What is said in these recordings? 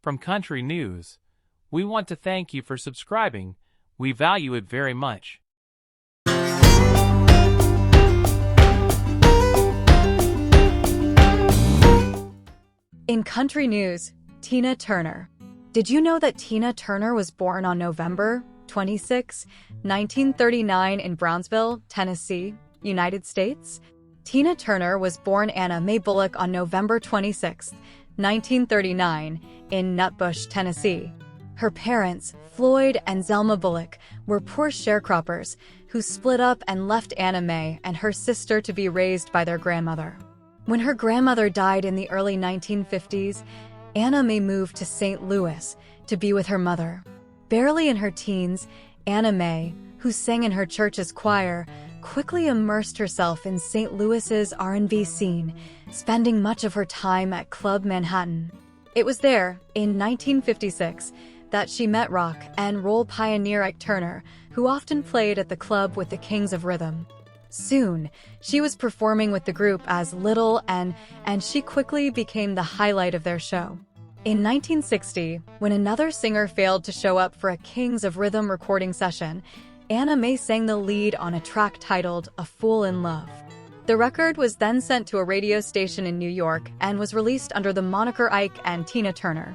From Country News, we want to thank you for subscribing. We value it very much. In Country News, Tina Turner. Did you know that Tina Turner was born on November 26, 1939 in Brownsville, Tennessee, United States? Tina Turner was born Anna Mae Bullock on November 26, 1939 in Nutbush, Tennessee. Her parents, Floyd and Zelma Bullock, were poor sharecroppers who split up and left Anna Mae and her sister to be raised by their grandmother. When her grandmother died in the early 1950s, Anna Mae moved to St. Louis to be with her mother. Barely in her teens, Anna Mae, who sang in her church's choir, quickly immersed herself in St. Louis's R&B scene, spending much of her time at Club Manhattan. It was there, in 1956, that she met rock and roll pioneer Ike Turner, who often played at the club with the Kings of Rhythm. Soon, she was performing with the group as Little and she quickly became the highlight of their show. In 1960, when another singer failed to show up for a Kings of Rhythm recording session, Anna Mae sang the lead on a track titled A Fool in Love. The record was then sent to a radio station in New York and was released under the moniker Ike and Tina Turner.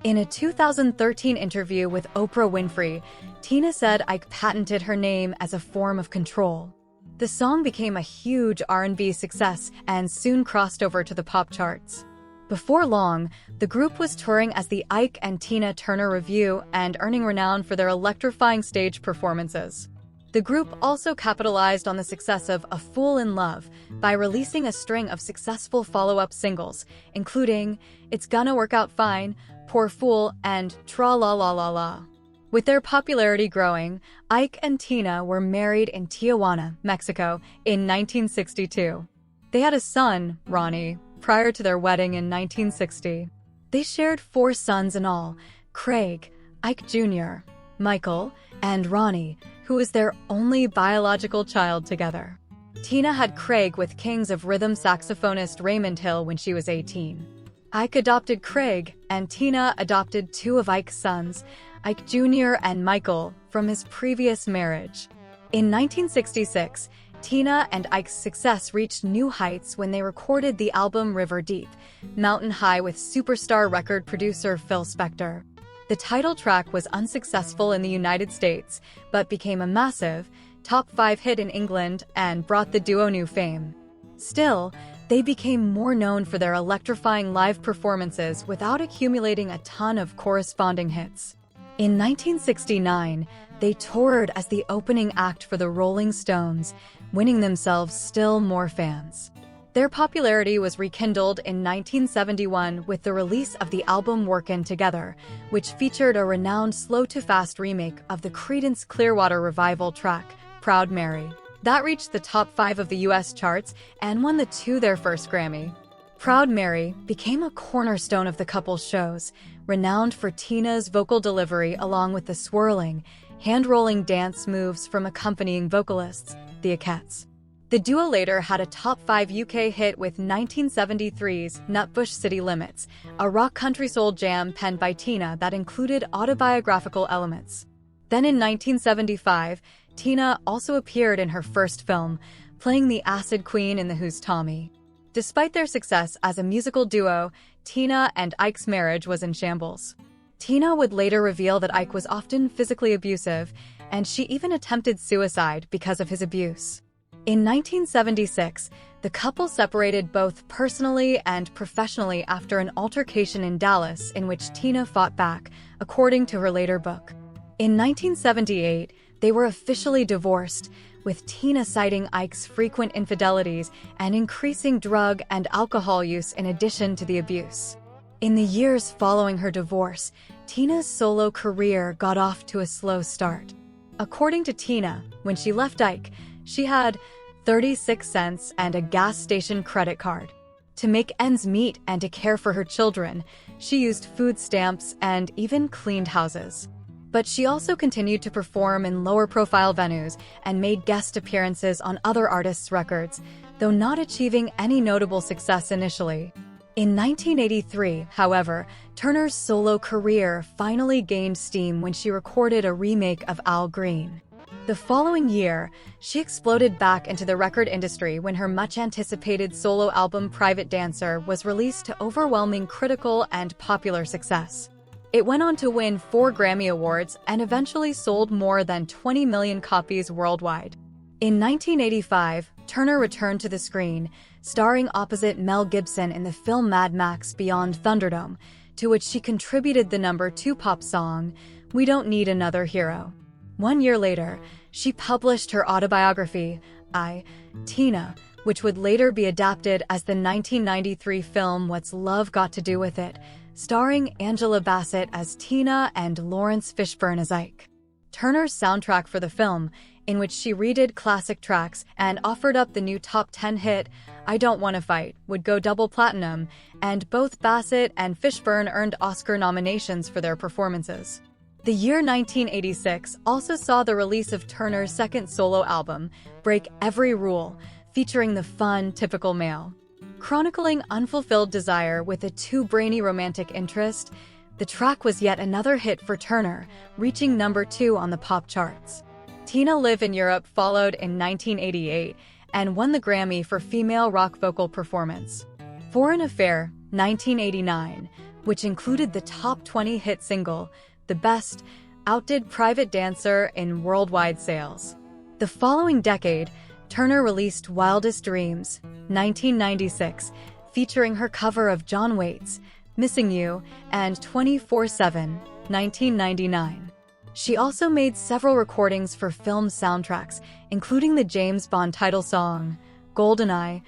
In a 2013 interview with Oprah Winfrey, Tina said Ike patented her name as a form of control. The song became a huge R&B success and soon crossed over to the pop charts. Before long, the group was touring as the Ike and Tina Turner Revue and earning renown for their electrifying stage performances. The group also capitalized on the success of A Fool in Love by releasing a string of successful follow-up singles, including It's Gonna Work Out Fine, Poor Fool, and Tra-La-La-La-La. With their popularity growing, Ike and Tina were married in Tijuana, Mexico, in 1962. They had a son, Ronnie, prior to their wedding in 1960. They shared 4 sons in all: Craig, Ike Jr., Michael, and Ronnie, who was their only biological child together. Tina had Craig with Kings of Rhythm saxophonist Raymond Hill when she was 18. Ike adopted Craig, and Tina adopted 2 of Ike's sons, Ike Jr. and Michael, from his previous marriage. In 1966, Tina and Ike's success reached new heights when they recorded the album River Deep, Mountain High with superstar record producer Phil Spector. The title track was unsuccessful in the United States, but became a massive, top 5 hit in England and brought the duo new fame. Still, they became more known for their electrifying live performances without accumulating a ton of corresponding hits. In 1969, they toured as the opening act for the Rolling Stones, winning themselves still more fans. Their popularity was rekindled in 1971 with the release of the album Workin' Together, which featured a renowned slow-to-fast remake of the Creedence Clearwater Revival track, Proud Mary. That reached the top 5 of the US charts and won the 2 their first Grammy. Proud Mary became a cornerstone of the couple's shows, renowned for Tina's vocal delivery along with the swirling, hand-rolling dance moves from accompanying vocalists, the Arquettes. The duo later had a top 5 UK hit with 1973's Nutbush City Limits, a rock country soul jam penned by Tina that included autobiographical elements. Then in 1975, Tina also appeared in her first film, playing the acid queen in The Who's Tommy. Despite their success as a musical duo, Tina and Ike's marriage was in shambles. Tina would later reveal that Ike was often physically abusive, and she even attempted suicide because of his abuse. In 1976, the couple separated both personally and professionally after an altercation in Dallas in which Tina fought back, according to her later book. In 1978, they were officially divorced, with Tina citing Ike's frequent infidelities and increasing drug and alcohol use in addition to the abuse. In the years following her divorce, Tina's solo career got off to a slow start. According to Tina, when she left Ike, she had 36 cents and a gas station credit card. To make ends meet and to care for her children, she used food stamps and even cleaned houses. But she also continued to perform in lower-profile venues and made guest appearances on other artists' records, though not achieving any notable success initially. In 1983, however, Turner's solo career finally gained steam when she recorded a remake of Al Green. The following year, she exploded back into the record industry when her much-anticipated solo album Private Dancer was released to overwhelming critical and popular success. It went on to win 4 Grammy Awards and eventually sold more than 20 million copies worldwide. In 1985, Turner returned to the screen, starring opposite Mel Gibson in the film Mad Max Beyond Thunderdome, to which she contributed the #2 pop song, We Don't Need Another Hero. 1 year later, she published her autobiography, I, Tina, which would later be adapted as the 1993 film What's Love Got to Do with It, starring Angela Bassett as Tina and Lawrence Fishburne as Ike. Turner's soundtrack for the film, in which she redid classic tracks and offered up the new top 10 hit, I Don't Wanna Fight, would go double platinum, and both Bassett and Fishburne earned Oscar nominations for their performances. The year 1986 also saw the release of Turner's second solo album, Break Every Rule, featuring the fun, typical male. Chronicling unfulfilled desire with a too-brainy romantic interest, the track was yet another hit for Turner, reaching #2 on the pop charts. Tina Live in Europe followed in 1988 and won the Grammy for Female Rock Vocal Performance. Foreign Affair, 1989, which included the top 20 hit single, The Best, outdid Private Dancer in worldwide sales. The following decade, Turner released Wildest Dreams, 1996, featuring her cover of John Waite's Missing You and 24/7, 1999. She also made several recordings for film soundtracks, including the James Bond title song, GoldenEye,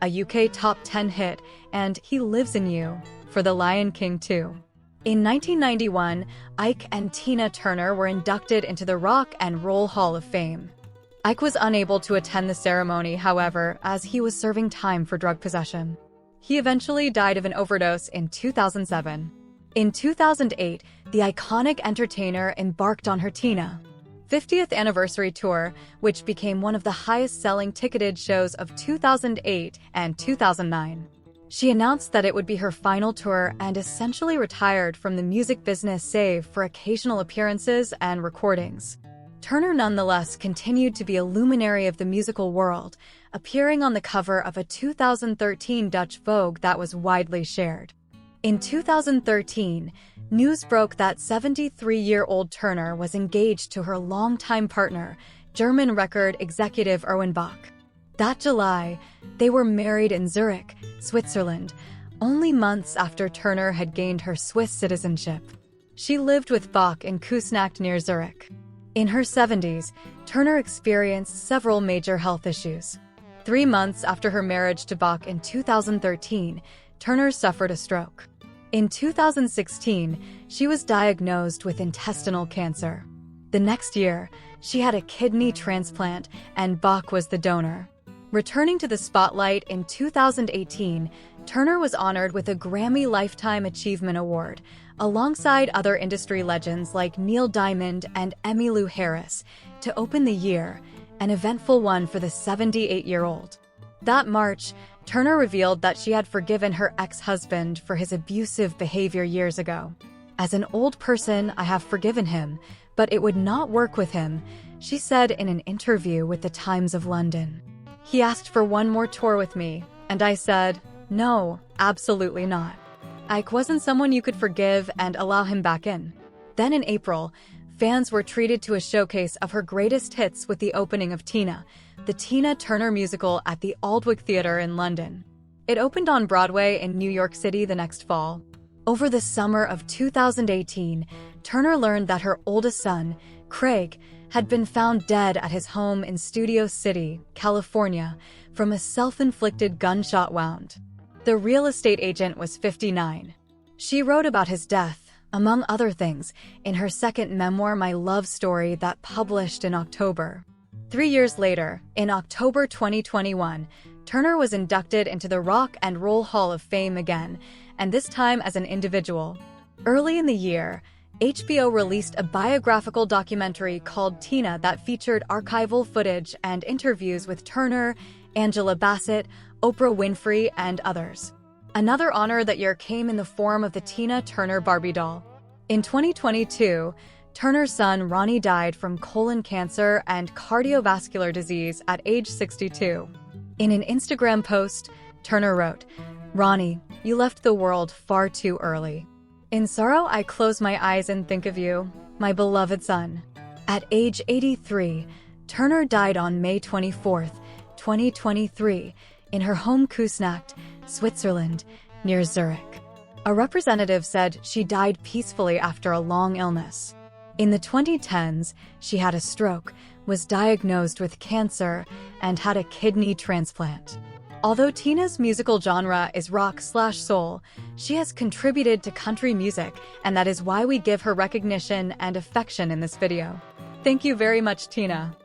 a UK top 10 hit, and He Lives in You, for The Lion King 2. In 1991, Ike and Tina Turner were inducted into the Rock and Roll Hall of Fame. Ike was unable to attend the ceremony, however, as he was serving time for drug possession. He eventually died of an overdose in 2007. In 2008, the iconic entertainer embarked on her Tina 50th anniversary tour, which became one of the highest-selling ticketed shows of 2008 and 2009. She announced that it would be her final tour and essentially retired from the music business save for occasional appearances and recordings. Turner nonetheless continued to be a luminary of the musical world, appearing on the cover of a 2013 Dutch Vogue that was widely shared. In 2013, news broke that 73-year-old Turner was engaged to her longtime partner, German record executive Erwin Bach. That July, they were married in Zurich, Switzerland, only months after Turner had gained her Swiss citizenship. She lived with Bach in Küsnacht near Zurich. In her 70s, Turner experienced several major health issues. 3 months after her marriage to Bach in 2013, Turner suffered a stroke. In 2016, she was diagnosed with intestinal cancer. The next year, she had a kidney transplant, and Bach was the donor. Returning to the spotlight in 2018, Turner was honored with a Grammy Lifetime Achievement Award, alongside other industry legends like Neil Diamond and Emmylou Harris, to open the year, an eventful one for the 78-year-old. That March, Turner revealed that she had forgiven her ex-husband for his abusive behavior years ago. As an old person, I have forgiven him, but it would not work with him, she said in an interview with the Times of London. He asked for one more tour with me, and I said, no, absolutely not. Ike wasn't someone you could forgive and allow him back in. Then in April, fans were treated to a showcase of her greatest hits with the opening of Tina, the Tina Turner musical at the Aldwych Theatre in London. It opened on Broadway in New York City the next fall. Over the summer of 2018, Turner learned that her oldest son, Craig, had been found dead at his home in Studio City, California, from a self-inflicted gunshot wound. The real estate agent was 59. She wrote about his death, among other things, in her second memoir, My Love Story, that published in October. 3 years later, in October 2021, Turner was inducted into the Rock and Roll Hall of Fame again, and this time as an individual. Early in the year, HBO released a biographical documentary called Tina that featured archival footage and interviews with Turner, Angela Bassett, Oprah Winfrey, and others. Another honor that year came in the form of the Tina Turner Barbie doll. In 2022, Turner's son Ronnie died from colon cancer and cardiovascular disease at age 62. In an Instagram post, Turner wrote, "Ronnie, you left the world far too early. In sorrow, I close my eyes and think of you, my beloved son." At age 83, Turner died on May 24, 2023, in her home Küsnacht, Switzerland, near Zurich. A representative said she died peacefully after a long illness. In the 2010s, she had a stroke, was diagnosed with cancer, and had a kidney transplant. Although Tina's musical genre is rock/soul, she has contributed to country music, and that is why we give her recognition and affection in this video. Thank you very much, Tina.